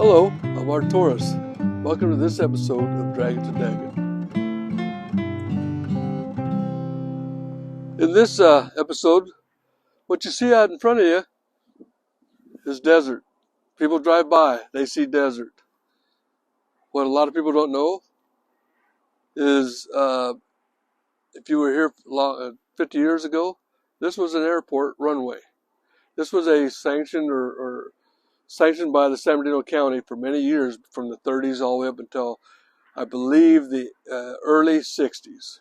Hello, I'm Torres. Welcome to this episode of Dragon to Daggett. In this episode, what you see out in front of you is desert. People drive by, they see desert. What a lot of people don't know is if you were here 50 years ago, this was an airport runway. This was a sanctioned or sanctioned by the San Bernardino County for many years, from the 30s all the way up until, I believe, the early 60s.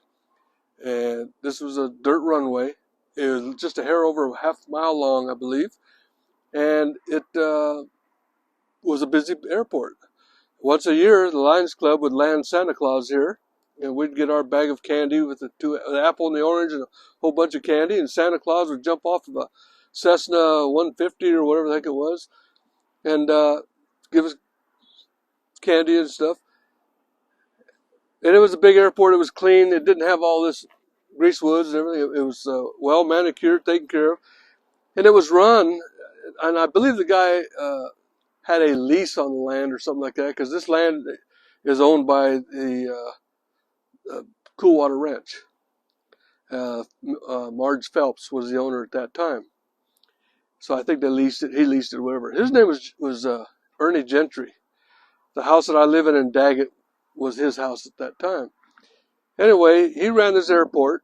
And this was a dirt runway. It was just a hair over half a mile long, I believe, and it was a busy airport. Once a year, the Lions Club would land Santa Claus here, and we'd get our bag of candy with the apple and the orange and a whole bunch of candy, and Santa Claus would jump off of a Cessna 150 or whatever the heck it was, and give us candy and stuff. And it was a big airport. It was clean. It didn't have all this grease woods and everything. It was well manicured, taken care of. And it was run, and I believe the guy had a lease on the land or something like that, because this land is owned by the Coolwater Ranch. Marge Phelps was the owner at that time. So I think they leased it. He leased it, whatever. His name was Ernie Gentry. The house that I live in Daggett was his house at that time. Anyway, he ran this airport.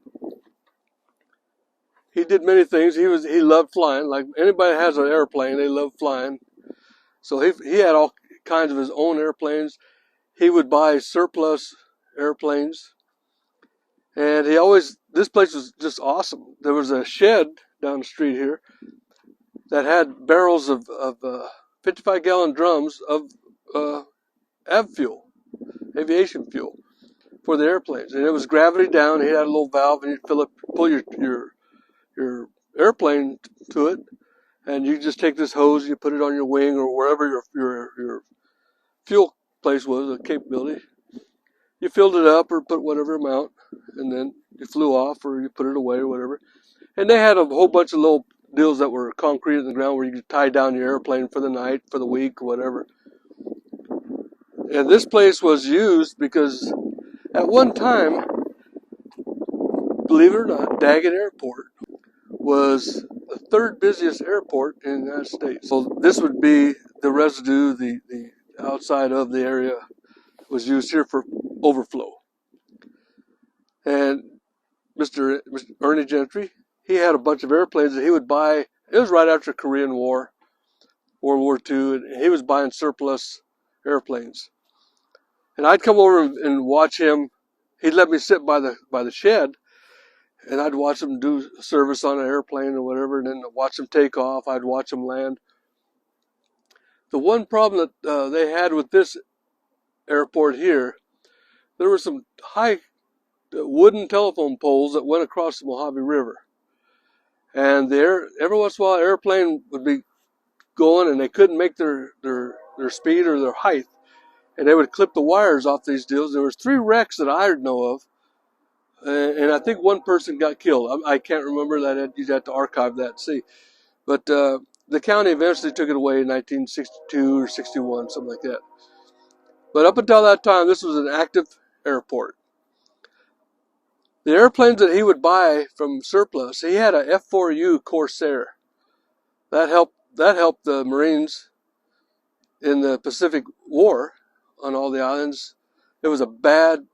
He did many things. He loved flying. Like anybody that has an airplane, they love flying. So he had all kinds of his own airplanes. He would buy surplus airplanes. And this place was just awesome. There was a shed down the street here that had barrels of 55-gallon drums of aviation fuel for the airplanes. And it was gravity down. He had a little valve, and you'd pull your airplane to it, and you just take this hose, you put it on your wing or wherever your fuel place was, the capability. You filled it up or put whatever amount, and then you flew off or you put it away or whatever. And they had a whole bunch of little deals that were concrete in the ground where you could tie down your airplane for the night, for the week, whatever. And this place was used because at one time, believe it or not, Daggett Airport was the third busiest airport in the United States. So this would be the residue, the outside of the area was used here for overflow. And Mr. Ernie Gentry, he had a bunch of airplanes that he would buy. It was right after the Korean War, World War II, and he was buying surplus airplanes. And I'd come over and watch him. He'd let me sit by the shed, and I'd watch them do service on an airplane or whatever, and then watch them take off. I'd watch them land. The one problem that they had with this airport here, there were some high wooden telephone poles that went across the Mojave River. And every once in a while, an airplane would be going, and they couldn't make their speed or their height. And they would clip the wires off these deals. There was 3 wrecks that I know of. And I think one person got killed. I can't remember that. You'd have to archive that and see. But the county eventually took it away in 1962 or 61, something like that. But up until that time, this was an active airport. The airplanes that he would buy from surplus, he had a F-4U Corsair. That helped the Marines in the Pacific War on all the islands. It was a badass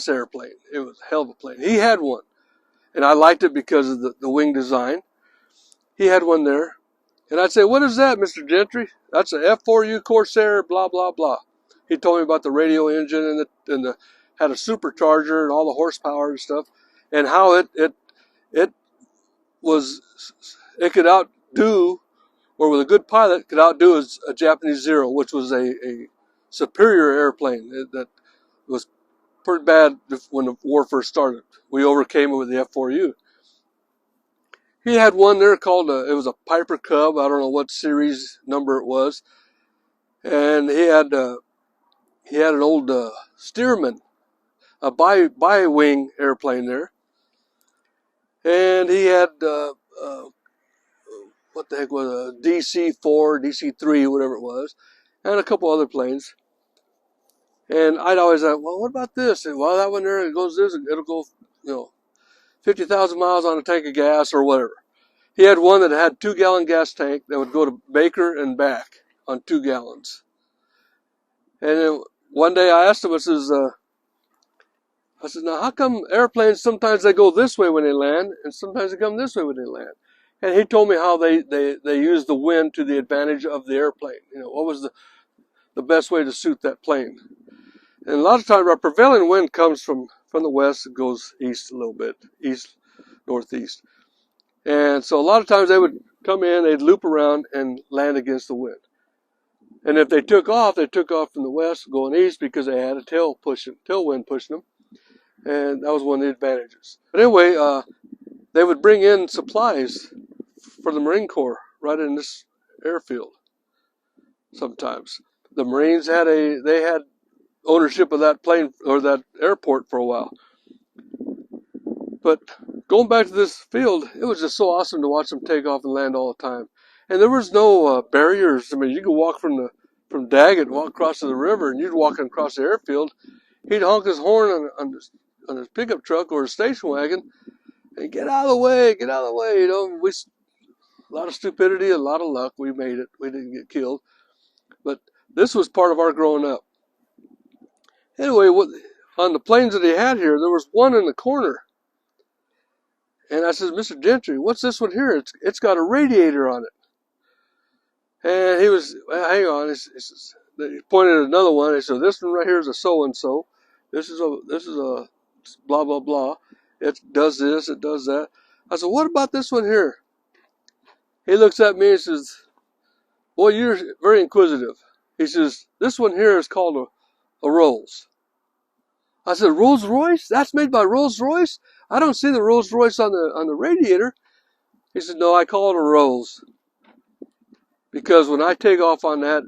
airplane. It was a hell of a plane. He had one, and I liked it because of the wing design. He had one there, and I'd say, "What is that, Mr. Gentry?" "That's an F-4U Corsair, blah blah blah." He told me about the radio engine and the had a supercharger and all the horsepower and stuff, and how it could outdo, or with a good pilot, could outdo a Japanese Zero, which was a superior airplane that was pretty bad when the war first started. We overcame it with the F-4U. He had one there called it was a Piper Cub. I don't know what series number it was, and he had an old Stearman, a bi-wing airplane there, and he had what the heck was a DC-4, DC-3, whatever it was. and a couple other planes. And I'd always say, well, what about this? And, well, that one there, it goes this, it'll go, 50,000 miles on a tank of gas or whatever. He had one that had 2-gallon gas tank that would go to Baker and back on 2 gallons. And then one day I asked him, I said, now how come airplanes, sometimes they go this way when they land and sometimes they come this way when they land? And he told me how they use the wind to the advantage of the airplane. What was the best way to suit that plane. And a lot of times our prevailing wind comes from the west. It goes east a little bit, east, northeast. And so a lot of times they would come in, they'd loop around and land against the wind. And if they took off from the west going east because they had a tailwind pushing them. And that was one of the advantages. But anyway, they would bring in supplies for the Marine Corps right in this airfield sometimes. The Marines had ownership of that plane or that airport for a while. But going back to this field, it was just so awesome to watch them take off and land all the time. And there was no barriers. I mean, you could walk from Daggett, walk across to the river, and you'd walk across the airfield. He'd honk his horn on his pickup truck or his station wagon, and get out of the way, get out of the way. A lot of stupidity, a lot of luck. We made it. We didn't get killed. But this was part of our growing up. Anyway, on the planes that he had here, there was one in the corner. And I said, Mr. Gentry, what's this one here? It's got a radiator on it. And he was, well, hang on. He pointed at another one. He said, this one right here is a so-and-so. This is a blah, blah, blah. It does this, it does that. I said, what about this one here? He looks at me and says, boy, you're very inquisitive. He says, this one here is called a Rolls. I said, Rolls Royce? That's made by Rolls Royce? I don't see the Rolls Royce on the radiator. He said, no, I call it a Rolls. Because when I take off on that,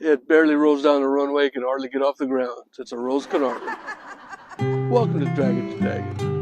it barely rolls down the runway, can hardly get off the ground. It's a Rolls Canardly. Welcome to Daggett.